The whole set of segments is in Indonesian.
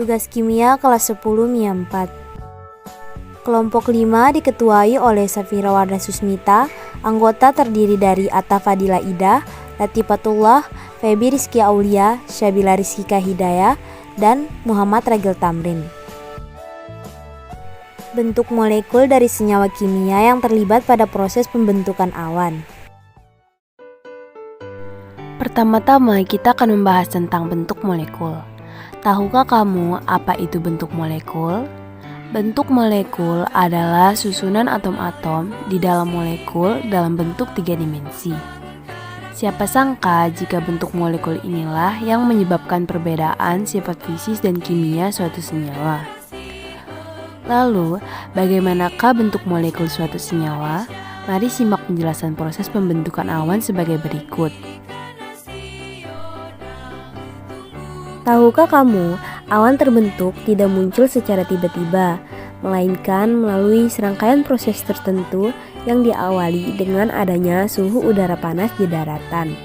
Tugas kimia kelas 10 MIA 4. Kelompok 5 diketuai oleh Safira Wardah Susmita. Anggota terdiri dari Atta Fadila Ida, Latifatullah, Febi Rizky Aulia, Syabila Rizkika Hidayah, dan Muhammad Ragil Tamrin. Bentuk molekul dari senyawa kimia yang terlibat pada proses pembentukan awan. Pertama-tama kita akan membahas tentang bentuk molekul. Tahukah kamu apa itu bentuk molekul? Bentuk molekul adalah susunan atom-atom di dalam molekul dalam bentuk 3 dimensi. Siapa sangka jika bentuk molekul inilah yang menyebabkan perbedaan sifat fisik dan kimia suatu senyawa. Lalu, bagaimanakah bentuk molekul suatu senyawa? Mari simak penjelasan proses pembentukan awan sebagai berikut. Tahukah kamu, awan terbentuk tidak muncul secara tiba-tiba, melainkan melalui serangkaian proses tertentu yang diawali dengan adanya suhu udara panas di daratan.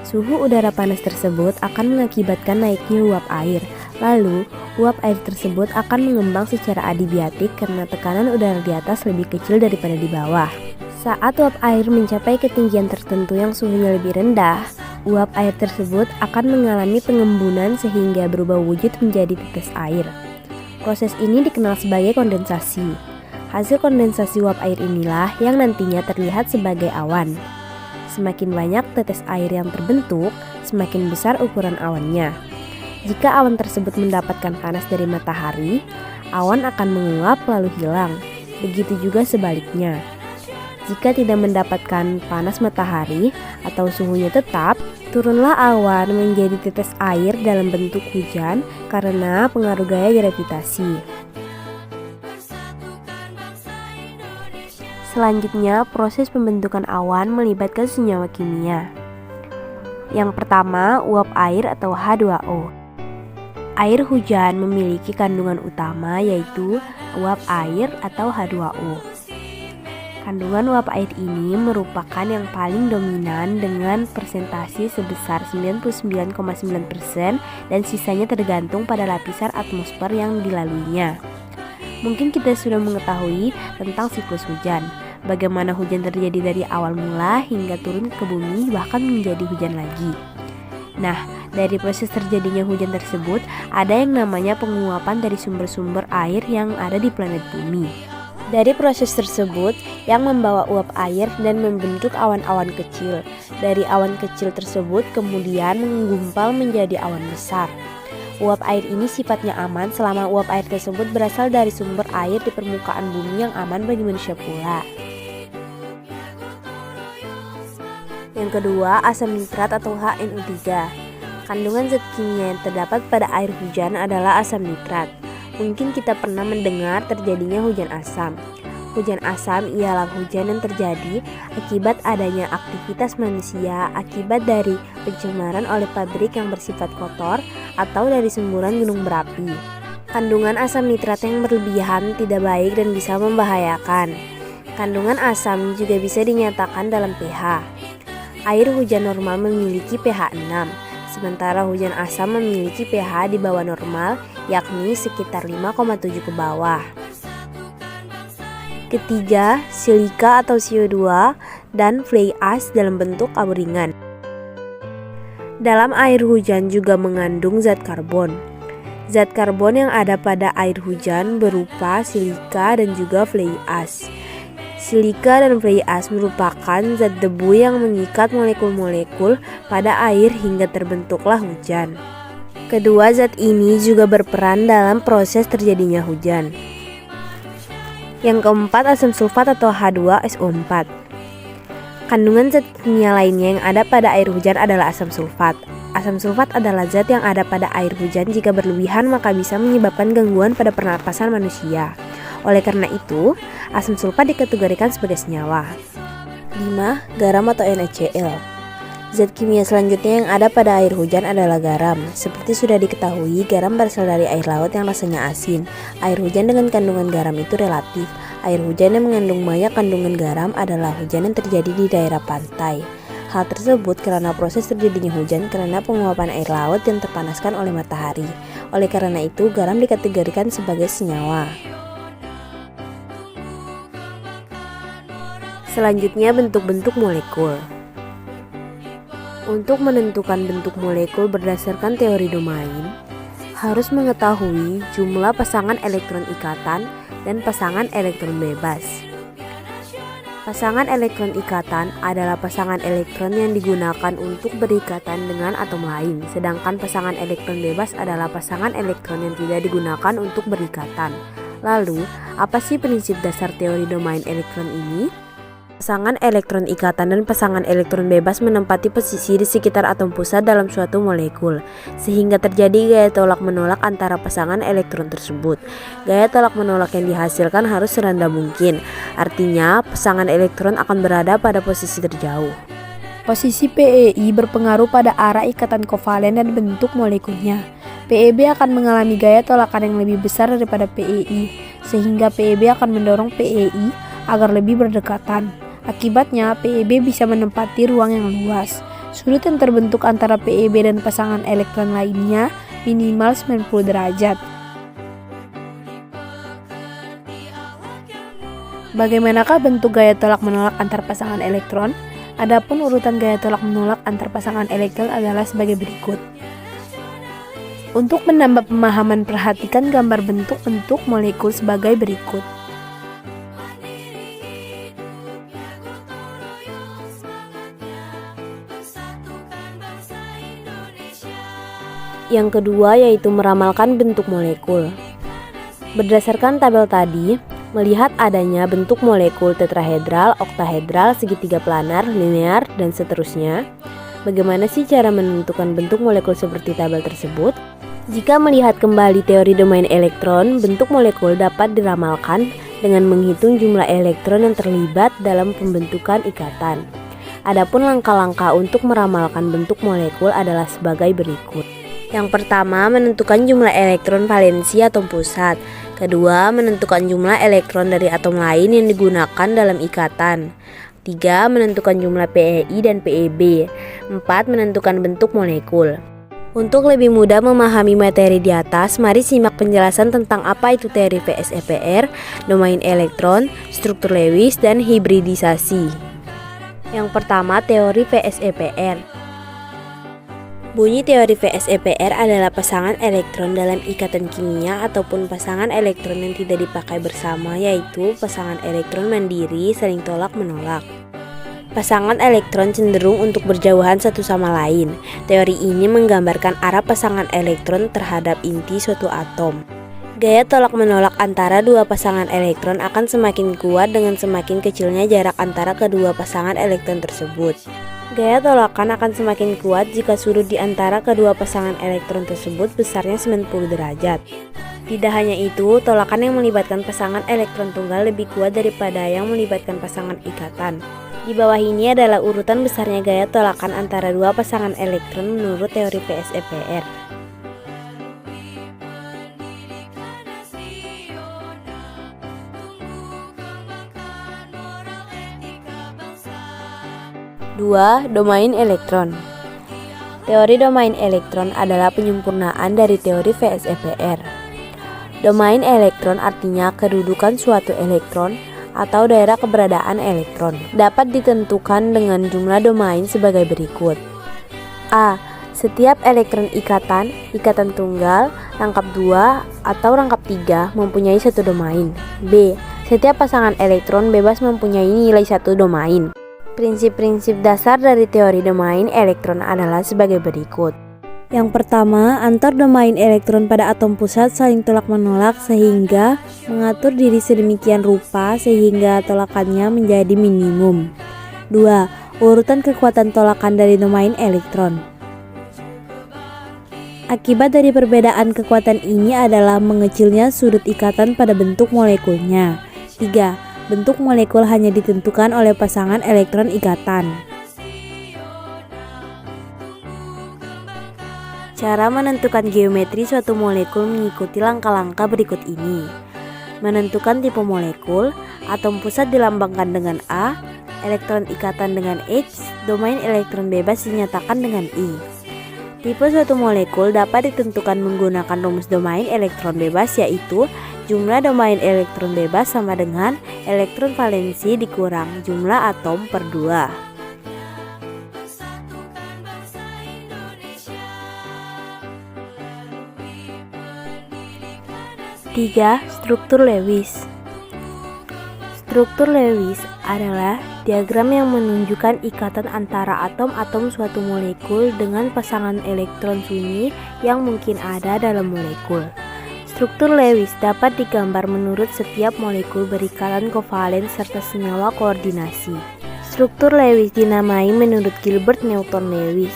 Suhu udara panas tersebut akan mengakibatkan naiknya uap air, lalu uap air tersebut akan mengembang secara adiabatik karena tekanan udara di atas lebih kecil daripada di bawah. Saat uap air mencapai ketinggian tertentu yang suhunya lebih rendah, uap air tersebut akan mengalami pengembunan sehingga berubah wujud menjadi tetes air. Proses ini dikenal sebagai kondensasi. Hasil kondensasi uap air inilah yang nantinya terlihat sebagai awan. Semakin banyak tetes air yang terbentuk, semakin besar ukuran awannya. Jika awan tersebut mendapatkan panas dari matahari, awan akan menguap lalu hilang. Begitu juga sebaliknya. Jika tidak mendapatkan panas matahari atau suhunya tetap, turunlah awan menjadi tetes air dalam bentuk hujan karena pengaruh gaya gravitasi. Selanjutnya, proses pembentukan awan melibatkan senyawa kimia. Yang pertama, uap air atau H2O. Air hujan memiliki kandungan utama yaitu uap air atau H2O. Kandungan uap air ini merupakan yang paling dominan dengan persentase sebesar 99,9% dan sisanya tergantung pada lapisan atmosfer yang dilaluinya. Mungkin kita sudah mengetahui tentang siklus hujan, bagaimana hujan terjadi dari awal mula hingga turun ke bumi bahkan menjadi hujan lagi. Nah, dari proses terjadinya hujan tersebut ada yang namanya penguapan dari sumber-sumber air yang ada di planet bumi. Dari proses tersebut yang membawa uap air dan membentuk awan-awan kecil. Dari awan kecil tersebut kemudian menggumpal menjadi awan besar. Uap air ini sifatnya aman selama uap air tersebut berasal dari sumber air di permukaan bumi yang aman bagi manusia pula. Yang kedua, asam nitrat atau HNO3. Kandungan zat kimia yang terdapat pada air hujan adalah asam nitrat. Mungkin kita pernah mendengar terjadinya hujan asam. Hujan asam ialah hujan yang terjadi akibat adanya aktivitas manusia akibat dari pencemaran oleh pabrik yang bersifat kotor atau dari semburan gunung berapi. Kandungan asam nitrat yang berlebihan tidak baik dan bisa membahayakan. Kandungan asam juga bisa dinyatakan dalam pH. Air hujan normal memiliki pH 6. Sementara hujan asam memiliki pH di bawah normal, yakni sekitar 5,7 ke bawah. Ketiga, silika atau CO2 dan fly ash dalam bentuk abu ringan. Dalam air hujan juga mengandung zat karbon. Zat karbon yang ada pada air hujan berupa silika dan juga fly ash. Silika dan fly ash merupakan zat debu yang mengikat molekul-molekul pada air hingga terbentuklah hujan. Kedua zat ini juga berperan dalam proses terjadinya hujan. Yang keempat, asam sulfat atau H2SO4. Kandungan zat kimia lainnya yang ada pada air hujan adalah asam sulfat. Asam sulfat adalah zat yang ada pada air hujan jika berlebihan maka bisa menyebabkan gangguan pada pernapasan manusia. Oleh karena itu, asam sulfat dikategorikan sebagai senyawa. 5. Garam atau NaCl. Zat kimia selanjutnya yang ada pada air hujan adalah garam. Seperti sudah diketahui, garam berasal dari air laut yang rasanya asin. Air hujan dengan kandungan garam itu relatif. Air hujan yang mengandung banyak kandungan garam adalah hujan yang terjadi di daerah pantai. Hal tersebut karena proses terjadinya hujan karena penguapan air laut yang terpanaskan oleh matahari. Oleh karena itu, garam dikategorikan sebagai senyawa. Selanjutnya, bentuk-bentuk molekul. Untuk menentukan bentuk molekul berdasarkan teori domain, harus mengetahui jumlah pasangan elektron ikatan dan pasangan elektron bebas. Pasangan elektron ikatan adalah pasangan elektron yang digunakan untuk berikatan dengan atom lain, sedangkan pasangan elektron bebas adalah pasangan elektron yang tidak digunakan untuk berikatan. Lalu, apa sih prinsip dasar teori domain elektron ini? Pasangan elektron ikatan dan pasangan elektron bebas menempati posisi di sekitar atom pusat dalam suatu molekul, sehingga terjadi gaya tolak-menolak antara pasangan elektron tersebut. Gaya tolak-menolak yang dihasilkan harus serendah mungkin, artinya pasangan elektron akan berada pada posisi terjauh. Posisi PeI berpengaruh pada arah ikatan kovalen dan bentuk molekulnya. PeB akan mengalami gaya tolakan yang lebih besar daripada PeI, sehingga PeB akan mendorong PeI agar lebih berdekatan. Akibatnya, PeB bisa menempati ruang yang luas. Sudut yang terbentuk antara PeB dan pasangan elektron lainnya minimal 90 derajat. Bagaimanakah bentuk gaya tolak-menolak antar pasangan elektron? Adapun urutan gaya tolak-menolak antar pasangan elektron adalah sebagai berikut. Untuk menambah pemahaman, perhatikan gambar bentuk-bentuk molekul sebagai berikut. Yang kedua yaitu meramalkan bentuk molekul. Berdasarkan tabel tadi, melihat adanya bentuk molekul tetrahedral, oktahedral, segitiga planar, linear, dan seterusnya. Bagaimana sih cara menentukan bentuk molekul seperti tabel tersebut? Jika melihat kembali teori domain elektron, bentuk molekul dapat diramalkan dengan menghitung jumlah elektron yang terlibat dalam pembentukan ikatan. Adapun langkah-langkah untuk meramalkan bentuk molekul adalah sebagai berikut. Yang pertama, menentukan jumlah elektron valensi atom pusat. Kedua, menentukan jumlah elektron dari atom lain yang digunakan dalam ikatan. 3. Menentukan jumlah PeI dan PeB. 4. Menentukan bentuk molekul. Untuk lebih mudah memahami materi di atas, mari simak penjelasan tentang apa itu teori VSEPR, domain elektron, struktur Lewis, dan hibridisasi. Yang pertama, teori VSEPR. Bunyi teori VSEPR adalah pasangan elektron dalam ikatan kimia ataupun pasangan elektron yang tidak dipakai bersama, yaitu pasangan elektron mandiri saling tolak-menolak. Pasangan elektron cenderung untuk berjauhan satu sama lain. Teori ini menggambarkan arah pasangan elektron terhadap inti suatu atom. Gaya tolak-menolak antara dua pasangan elektron akan semakin kuat dengan semakin kecilnya jarak antara kedua pasangan elektron tersebut. Gaya tolakan akan semakin kuat jika sudut di antara kedua pasangan elektron tersebut besarnya 90 derajat. Tidak hanya itu, tolakan yang melibatkan pasangan elektron tunggal lebih kuat daripada yang melibatkan pasangan ikatan. Di bawah ini adalah urutan besarnya gaya tolakan antara dua pasangan elektron menurut teori VSEPR. Dua, domain elektron. Teori domain elektron adalah penyempurnaan dari teori VSEPR. Domain elektron artinya kedudukan suatu elektron atau daerah keberadaan elektron. Dapat ditentukan dengan jumlah domain sebagai berikut. A. Setiap elektron ikatan, ikatan tunggal, rangkap 2, atau rangkap 3 mempunyai satu domain. B. Setiap pasangan elektron bebas mempunyai nilai satu domain. Prinsip-prinsip dasar dari teori domain elektron adalah sebagai berikut. Yang pertama, antar domain elektron pada atom pusat saling tolak-menolak sehingga mengatur diri sedemikian rupa sehingga tolakannya menjadi minimum. 2. Urutan kekuatan tolakan dari domain elektron. Akibat dari perbedaan kekuatan ini adalah mengecilnya sudut ikatan pada bentuk molekulnya. 3. Bentuk molekul hanya ditentukan oleh pasangan elektron ikatan. Cara menentukan geometri suatu molekul mengikuti langkah-langkah berikut ini. Menentukan tipe molekul, atom pusat dilambangkan dengan A, elektron ikatan dengan X, domain elektron bebas dinyatakan dengan I. Tipe suatu molekul dapat ditentukan menggunakan rumus domain elektron bebas, yaitu jumlah domain elektron bebas sama dengan elektron valensi dikurang jumlah atom per 2. 3. Struktur Lewis. Struktur Lewis adalah diagram yang menunjukkan ikatan antara atom-atom suatu molekul dengan pasangan elektron sunyi yang mungkin ada dalam molekul. Struktur Lewis dapat digambar menurut setiap molekul berikatan kovalen serta senyawa koordinasi. Struktur Lewis dinamai menurut Gilbert Newton Lewis.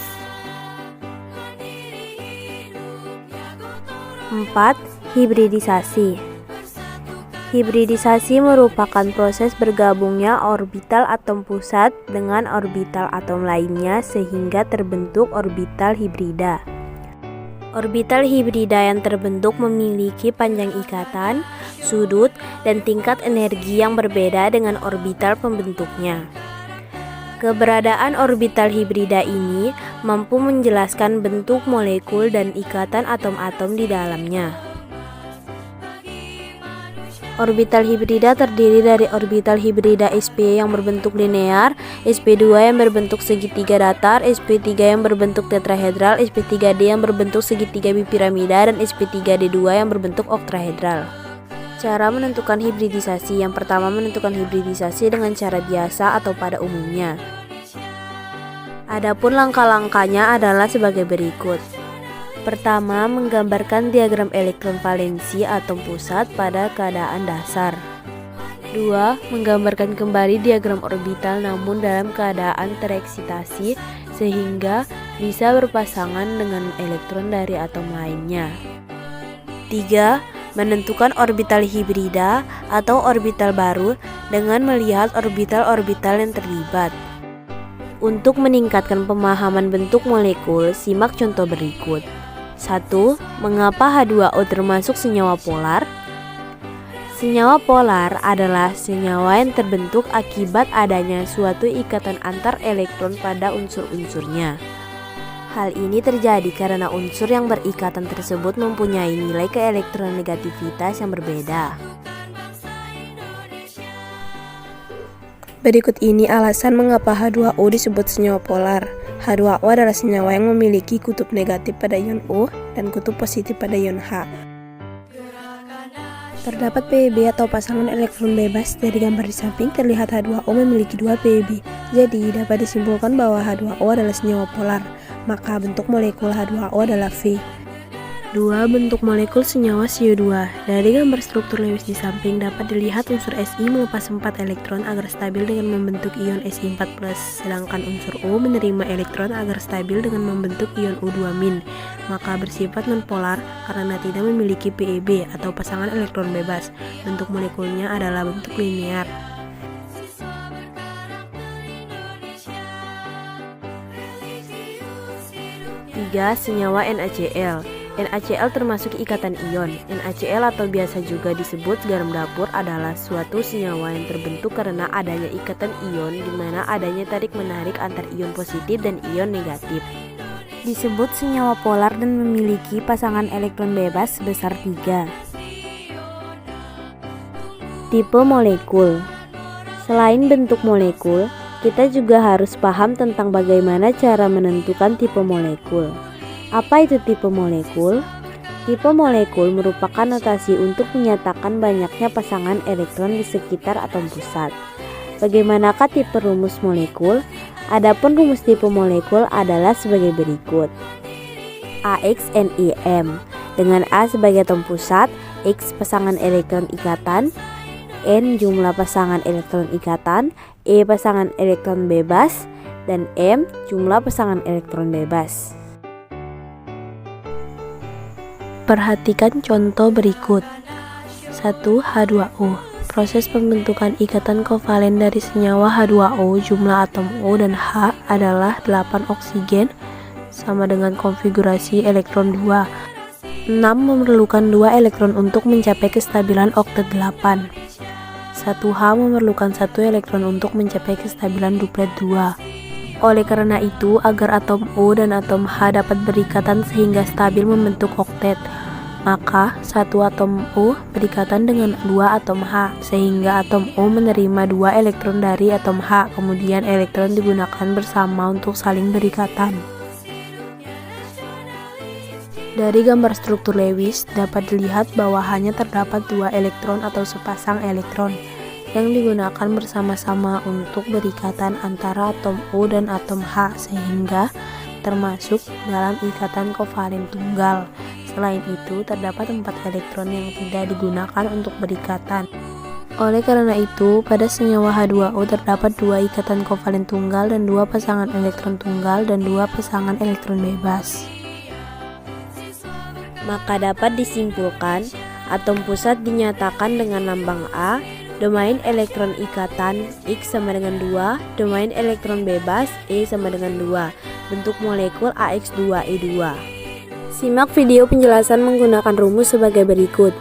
4. Hibridisasi. Hibridisasi merupakan proses bergabungnya orbital atom pusat dengan orbital atom lainnya sehingga terbentuk orbital hibrida. Orbital hibrida yang terbentuk memiliki panjang ikatan, sudut, dan tingkat energi yang berbeda dengan orbital pembentuknya. Keberadaan orbital hibrida ini mampu menjelaskan bentuk molekul dan ikatan atom-atom di dalamnya. Orbital hibrida terdiri dari orbital hibrida sp yang berbentuk linear, sp2 yang berbentuk segitiga datar, sp3 yang berbentuk tetrahedral, sp3d yang berbentuk segitiga bipiramida, dan sp3d2 yang berbentuk oktahedral. Cara menentukan hibridisasi. Yang pertama, menentukan hibridisasi dengan cara biasa atau pada umumnya. Adapun langkah-langkahnya adalah sebagai berikut. Pertama, menggambarkan diagram elektron valensi atom pusat pada keadaan dasar. 2. Menggambarkan kembali diagram orbital namun dalam keadaan tereksitasi sehingga bisa berpasangan dengan elektron dari atom lainnya. 3. Menentukan orbital hibrida atau orbital baru dengan melihat orbital-orbital yang terlibat. Untuk meningkatkan pemahaman bentuk molekul, simak contoh berikut. 1. Mengapa H2O termasuk senyawa polar? Senyawa polar adalah senyawa yang terbentuk akibat adanya suatu ikatan antar elektron pada unsur-unsurnya. Hal ini terjadi karena unsur yang berikatan tersebut mempunyai nilai keelektronegativitas yang berbeda. Berikut ini alasan mengapa H2O disebut senyawa polar. H2O adalah senyawa yang memiliki kutub negatif pada ion O dan kutub positif pada ion H. Terdapat PeB atau pasangan elektron bebas. Dari gambar di samping terlihat H2O memiliki 2 PeB. Jadi dapat disimpulkan bahwa H2O adalah senyawa polar. Maka bentuk molekul H2O adalah V. 2. Bentuk molekul senyawa CO2. Dari gambar struktur Lewis di samping dapat dilihat unsur Si melepas 4 elektron agar stabil dengan membentuk ion Si4+, sedangkan unsur O menerima elektron agar stabil dengan membentuk ion O2-, maka bersifat nonpolar karena tidak memiliki PeB atau pasangan elektron bebas. Bentuk molekulnya adalah bentuk linear. 3. Senyawa NaCl. NaCl termasuk ikatan ion. NaCl atau biasa juga disebut garam dapur adalah suatu senyawa yang terbentuk karena adanya ikatan ion di mana adanya tarik-menarik antar ion positif dan ion negatif. Disebut senyawa polar dan memiliki pasangan elektron bebas sebesar 3. Tipe molekul. Selain bentuk molekul, kita juga harus paham tentang bagaimana cara menentukan tipe molekul. Apa itu tipe molekul? Tipe molekul merupakan notasi untuk menyatakan banyaknya pasangan elektron di sekitar atom pusat. Bagaimanakah tipe rumus molekul? Adapun rumus tipe molekul adalah sebagai berikut. AXNIM dengan A sebagai atom pusat, X pasangan elektron ikatan, N jumlah pasangan elektron ikatan, E pasangan elektron bebas, dan M jumlah pasangan elektron bebas. Perhatikan contoh berikut. 1. H2O. Proses pembentukan ikatan kovalen dari senyawa H2O, jumlah atom O dan H adalah 8 oksigen sama dengan konfigurasi elektron 2. 6 memerlukan 2 elektron untuk mencapai kestabilan oktet 8. 1H memerlukan 1 elektron untuk mencapai kestabilan duplet 2. Oleh karena itu, agar atom O dan atom H dapat berikatan sehingga stabil membentuk oktet, maka 1 atom O berikatan dengan 2 atom H, sehingga atom O menerima 2 elektron dari atom H, kemudian elektron digunakan bersama untuk saling berikatan. Dari gambar struktur Lewis, dapat dilihat bahwa hanya terdapat 2 elektron atau sepasang elektron yang digunakan bersama-sama untuk berikatan antara atom O dan atom H, sehingga termasuk dalam ikatan kovalen tunggal. Selain itu, terdapat 4 elektron yang tidak digunakan untuk berikatan. Oleh karena itu, pada senyawa H2O terdapat 2 ikatan kovalen tunggal dan 2 pasangan elektron tunggal dan 2 pasangan elektron bebas. Maka dapat disimpulkan, atom pusat dinyatakan dengan lambang A, domain elektron ikatan X sama dengan 2, domain elektron bebas E sama dengan 2, bentuk molekul AX2E2. Simak video penjelasan menggunakan rumus sebagai berikut.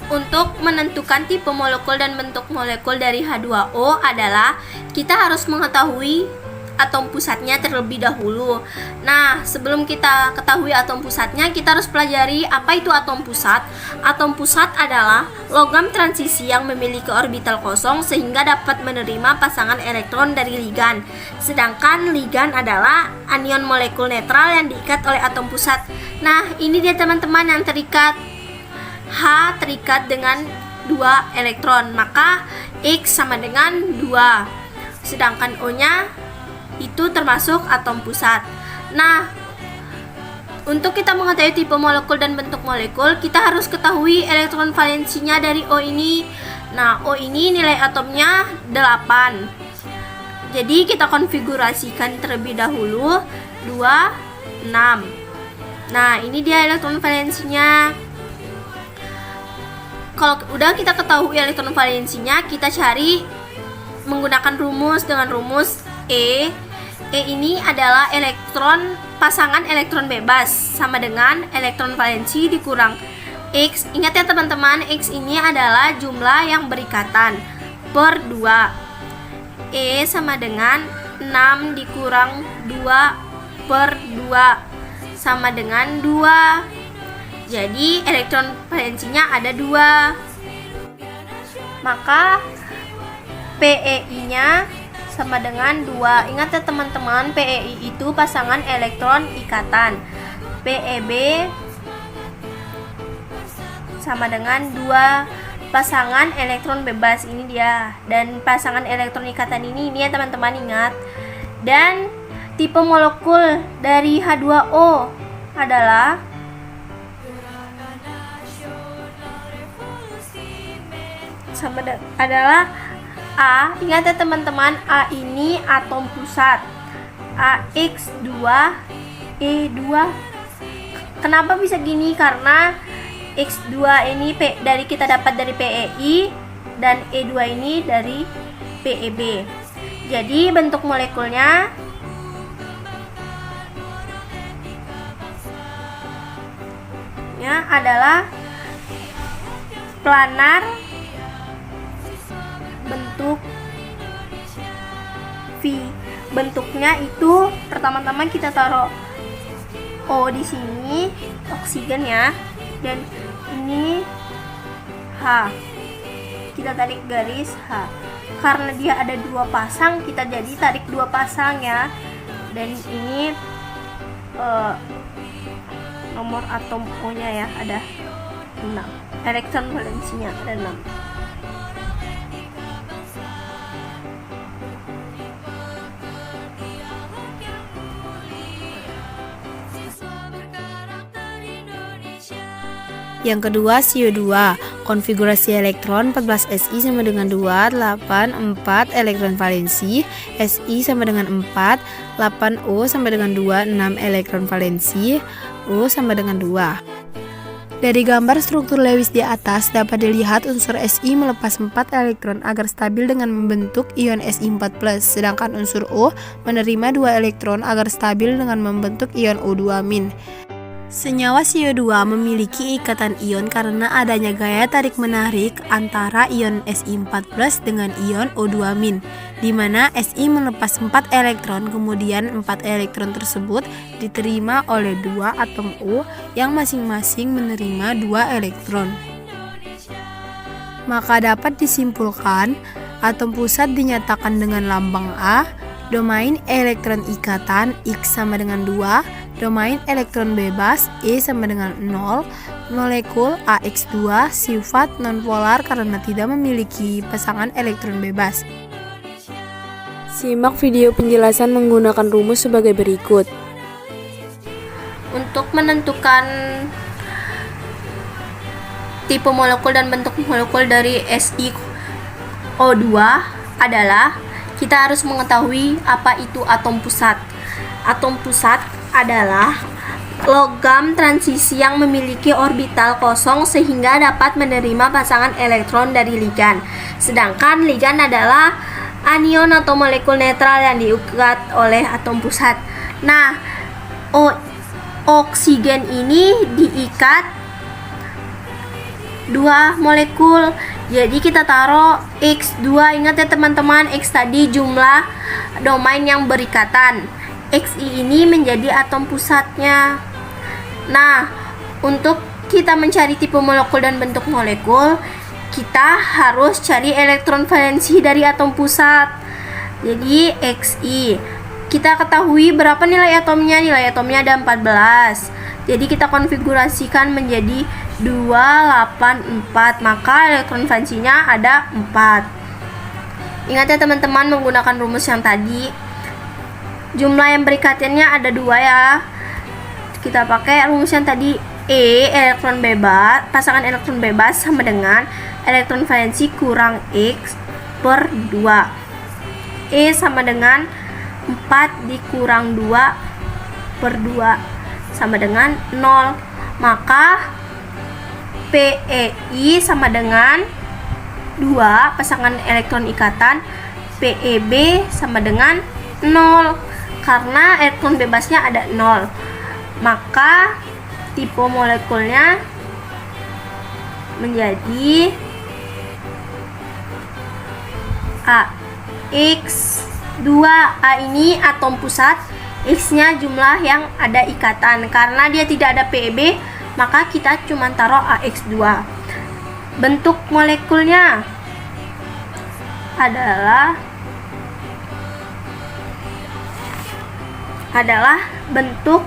Untuk menentukan tipe molekul dan bentuk molekul dari H2O adalah kita harus mengetahui atom pusatnya terlebih dahulu. Nah, sebelum kita ketahui atom pusatnya, kita harus pelajari apa itu atom pusat. Atom pusat adalah logam transisi yang memiliki orbital kosong sehingga dapat menerima pasangan elektron dari ligan. Sedangkan ligan adalah anion molekul netral yang diikat oleh atom pusat. Nah, ini dia teman-teman yang terikat. H terikat dengan 2 elektron, maka X sama dengan 2. Sedangkan O-nya itu termasuk atom pusat. Nah, untuk kita mengetahui tipe molekul dan bentuk molekul, kita harus ketahui elektron valensinya dari O ini. Nah, O ini nilai atomnya 8. Jadi kita konfigurasikan terlebih dahulu 2, 6. Nah, ini dia elektron valensinya. Kalau udah kita ketahui elektron valensinya, kita cari menggunakan rumus dengan rumus E. E ini adalah pasangan elektron bebas sama dengan elektron valensi dikurang X. Ingat ya teman-teman, X ini adalah jumlah yang berikatan per 2. E sama dengan 6 dikurang 2 per 2 sama dengan 2. Jadi elektron valensinya ada 2. Maka PeI-nya sama dengan 2. Ingat ya teman-teman, PeI itu pasangan elektron ikatan. PeB sama dengan 2 pasangan elektron bebas. Ini dia. Dan pasangan elektron ikatan ini ya teman-teman, ingat. Dan tipe molekul dari H2O adalah adalah A. Ingat ya teman-teman, A ini atom pusat, AX2E2. Kenapa bisa gini? Karena X2 ini kita dapat dari PeI dan E2 ini dari PeB. Jadi bentuk molekulnya adalah planar bentuk V. Bentuknya itu pertama-tama kita taruh O di sini, oksigen ya, dan ini H. Kita tarik garis H. Karena dia ada 2 pasang, kita jadi tarik 2 pasang ya. Dan ini nomor atom O-nya ya, ada 6. Elektron valensinya ada 6. Yang kedua, CO2. Konfigurasi elektron 14Si sama dengan 2, 8, 4 elektron valensi. Si sama dengan 4, 8O sama dengan 2, 6 elektron valensi. O sama dengan 2. Dari gambar struktur Lewis di atas dapat dilihat unsur Si melepas 4 elektron agar stabil dengan membentuk ion Si4+, sedangkan unsur O menerima 2 elektron agar stabil dengan membentuk ion O2-. Senyawa CO2 memiliki ikatan ion karena adanya gaya tarik-menarik antara ion Si4+ dengan ion O2-, di mana Si melepas 4 elektron, kemudian 4 elektron tersebut diterima oleh 2 atom O yang masing-masing menerima 2 elektron. Maka dapat disimpulkan, atom pusat dinyatakan dengan lambang A, domain elektron ikatan X sama dengan 2, domain elektron bebas E sama dengan 0, molekul AX2 sifat nonpolar karena tidak memiliki pasangan elektron bebas. Simak video penjelasan menggunakan rumus sebagai berikut. Untuk menentukan tipe molekul dan bentuk molekul dari SiO2 adalah kita harus mengetahui apa itu atom pusat. Atom pusat adalah logam transisi yang memiliki orbital kosong sehingga dapat menerima pasangan elektron dari ligan. Sedangkan ligan adalah anion atau molekul netral yang diikat oleh atom pusat. Nah, oksigen ini diikat 2 molekul. Jadi kita taruh X2. Ingat ya teman-teman, X tadi jumlah domain yang berikatan. Xi ini menjadi atom pusatnya. Nah, untuk kita mencari tipe molekul dan bentuk molekul, kita harus cari elektron valensi dari atom pusat. Jadi Xi, kita ketahui berapa nilai atomnya. Nilai atomnya ada 14. Jadi kita konfigurasikan menjadi 284, maka elektron valensinya ada 4. Ingat ya teman-teman, menggunakan rumus yang tadi, jumlah yang berikatannya ada 2 ya. Kita pakai rumus yang tadi, E elektron bebas, pasangan elektron bebas sama dengan elektron valensi kurang X per 2. E sama dengan 4 dikurang 2 per 2 sama dengan 0. Maka PeI sama dengan 2 pasangan elektron ikatan, PeB sama dengan 0. Karena elektron bebasnya ada 0, maka tipe molekulnya menjadi AX2. A ini atom pusat, X-nya jumlah yang ada ikatan. Karena dia tidak ada PeB, maka kita cuma taruh AX2. Bentuk molekulnya adalah bentuk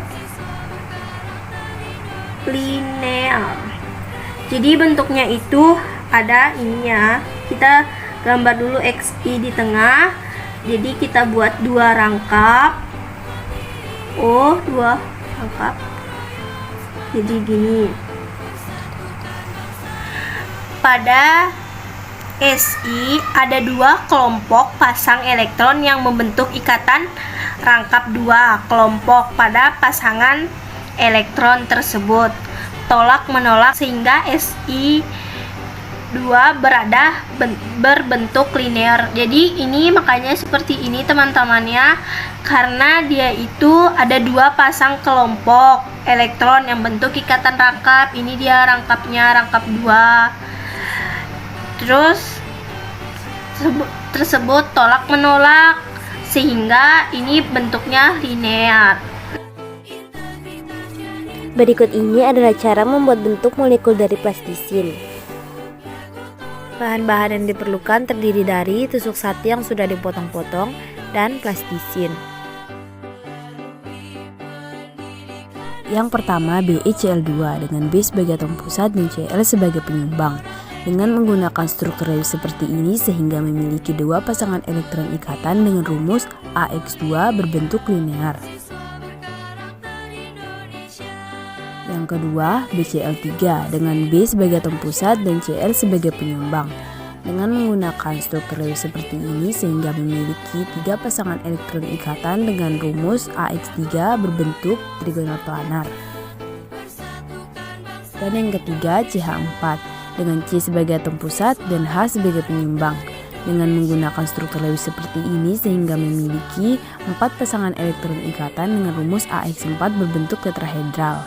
linear. Jadi bentuknya itu ada ininya. Kita gambar dulu Xi di tengah. Jadi kita buat 2 rangkap. 2 rangkap. Jadi gini. Pada Si ada 2 kelompok pasang elektron yang membentuk ikatan rangkap 2 kelompok pada pasangan elektron tersebut. Tolak menolak sehingga Si2 berbentuk linear. Jadi ini makanya seperti ini teman-temannya, karena dia itu ada 2 pasang kelompok elektron yang bentuk ikatan rangkap. Ini dia rangkapnya, rangkap 2. Terus tersebut tolak menolak sehingga ini bentuknya linear. Berikut ini adalah cara membuat bentuk molekul dari plastisin. Bahan-bahan yang diperlukan terdiri dari tusuk sate yang sudah dipotong-potong dan plastisin. Yang pertama, BeCl2 dengan B sebagai atom pusat dan Cl sebagai penyumbang. Dengan menggunakan struktur reus seperti ini sehingga memiliki 2 pasangan elektron ikatan dengan rumus AX2 berbentuk linear. Yang kedua, BCl3 dengan B sebagai atom pusat dan Cl sebagai penyumbang. Dengan menggunakan struktur reus seperti ini sehingga memiliki 3 pasangan elektron ikatan dengan rumus AX3 berbentuk trigonal planar. Dan yang ketiga, CH4 dengan C sebagai atom pusat dan H sebagai penyumbang. Dengan menggunakan struktur Lewis seperti ini sehingga memiliki 4 pasangan elektron ikatan dengan rumus AX4 berbentuk tetrahedral.